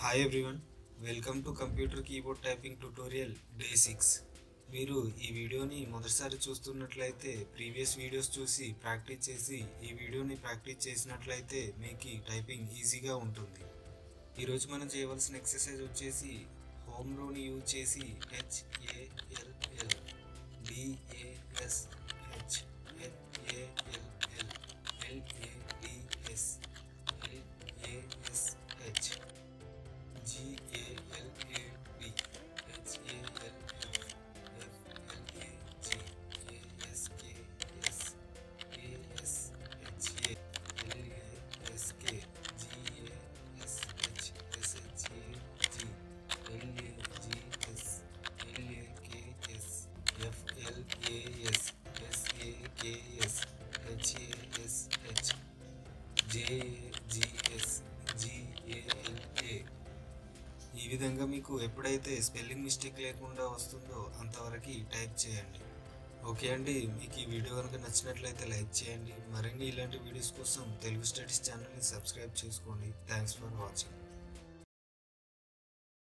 Hi everyone, welcome to Computer Keyboard Typing Tutorial Day 6. మీరు ఈ వీడియోని మొదటిసారి చూస్తున్నట్లయితే ప్రీవియస్ వీడియోస్ చూసి ప్రాక్టీస్ చేసి ఈ వీడియోని ప్రాక్టీస్ చేసినట్లయితే మీకు టైపింగ్ ఈజీగా ఉంటుంది. ఈరోజు మనం చేయవలసిన ఎక్సర్సైజ్ వచ్చేసి హోమ్ రూని యూజ్ చేసి HALL DASH HALL LADS LASH GALAB ఈ విధంగా మీకు ఎప్పుడైతే స్పెల్లింగ్ మిస్టేక్ లేకుండా వస్తుందో అంతవరకు టైప్ చేయండి. ఓకే అండి, మీకు ఈ వీడియో కనుక నచ్చినట్లయితే లైక్ చేయండి. మరిన్ని ఇలాంటి వీడియోస్ కోసం తెలుగు స్టడీస్ ఛానల్ని సబ్స్క్రైబ్ చేసుకోండి. Thanks for watching.